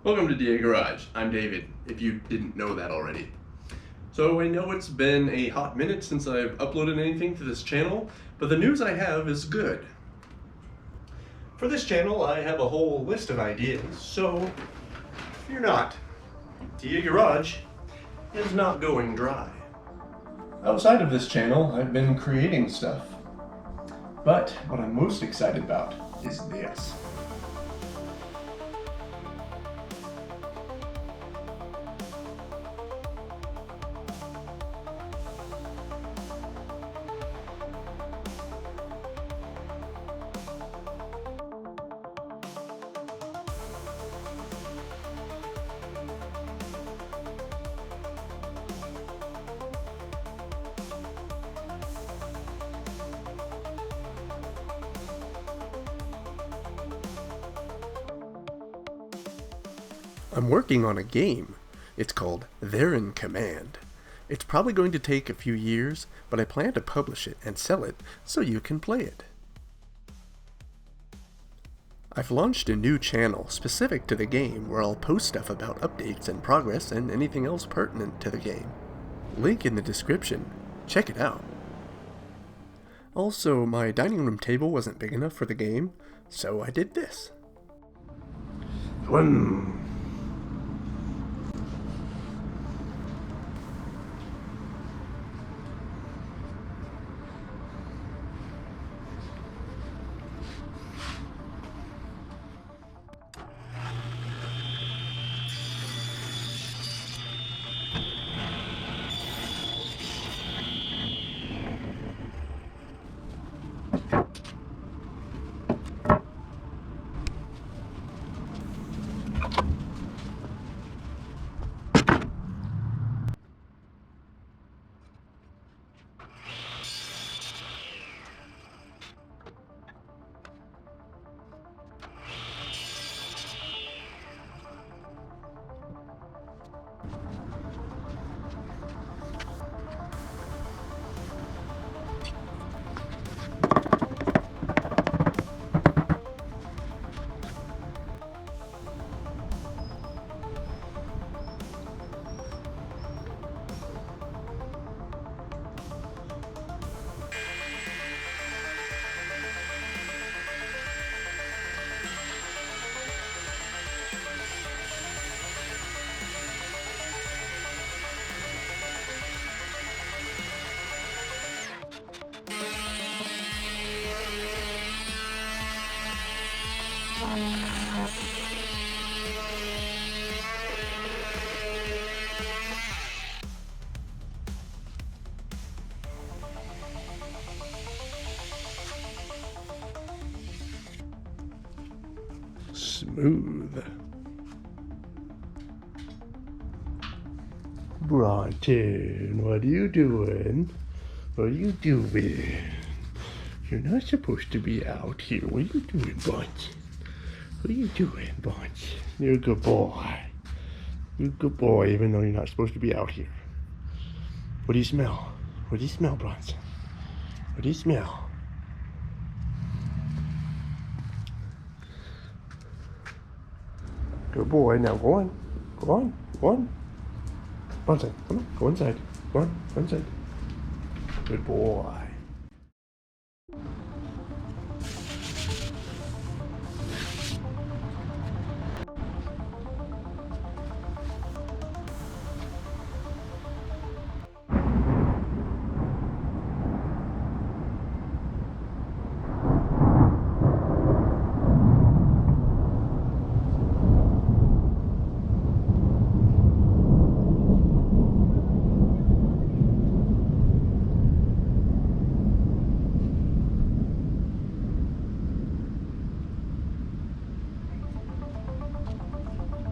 Welcome to DA Garage. I'm David, if you didn't know that already. So I know it's been a hot minute since I've uploaded anything to this channel, but the news I have is good. For this channel, I have a whole list of ideas, so fear not. DA Garage is not going dry. Outside of this channel, I've been creating stuff. But what I'm most excited about is this. I'm working on a game. It's called They're in Command. It's probably going to take a few years, but I plan to publish it and sell it so you can play it. I've launched a new channel specific to the game where I'll post stuff about updates and progress and anything else pertinent to the game. Link in the description. Check it out. Also, my dining room table wasn't big enough for the game, so I did this. Smooth. Bronson, what are you doing? What are you doing? You're not supposed to be out here. What are you doing, Bronson? What are you doing, Bronson? You're a good boy. You're a good boy, even though you're not supposed to be out here. What do you smell? What do you smell, Bronson? What do you smell? Good boy. Now go on. Go on. Go on. Bronson, come on. Go inside. Go on. Go inside. Good boy.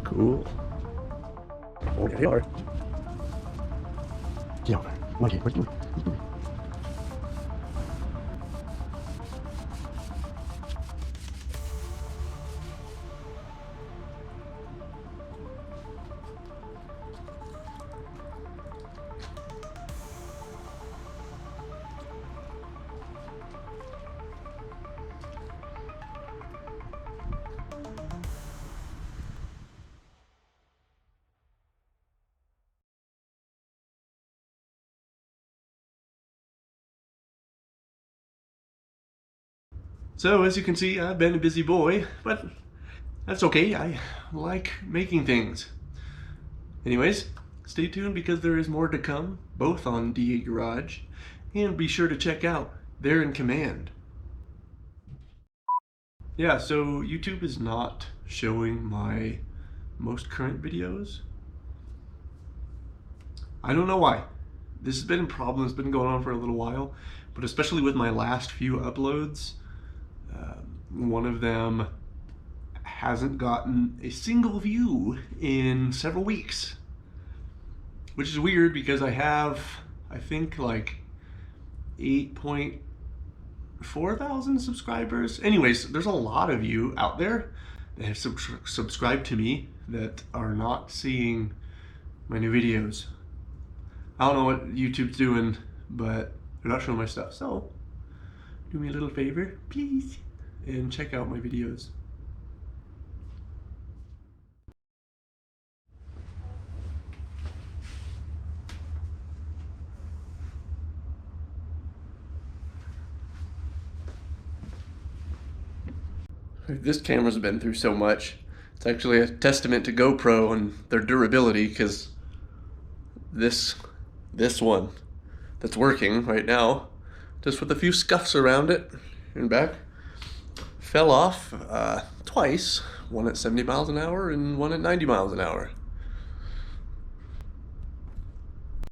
Cool. Oh, there they are. Get over. Come on, kid. What are you doing? What are you doing? So as you can see, I've been a busy boy, but that's okay. I like making things. Anyways, stay tuned because there is more to come, both on D8 Garage, and be sure to check out They're in Command. Yeah, so YouTube is not showing my most current videos. I don't know why. This has been a problem that's been going on for a little while, but especially with my last few uploads, one of them hasn't gotten a single view in several weeks, which is weird because I have, I think, like 8.4 thousand subscribers. Anyways, there's a lot of you out there that have subscribed to me that are not seeing my new videos. I don't know what YouTube's doing, but they're not showing my stuff. So do me a little favor, please, and check out my videos. This camera's been through so much. It's actually a testament to GoPro and their durability, because this one that's working right now, just with a few scuffs around it and back, fell off twice, one at 70 miles an hour and one at 90 miles an hour.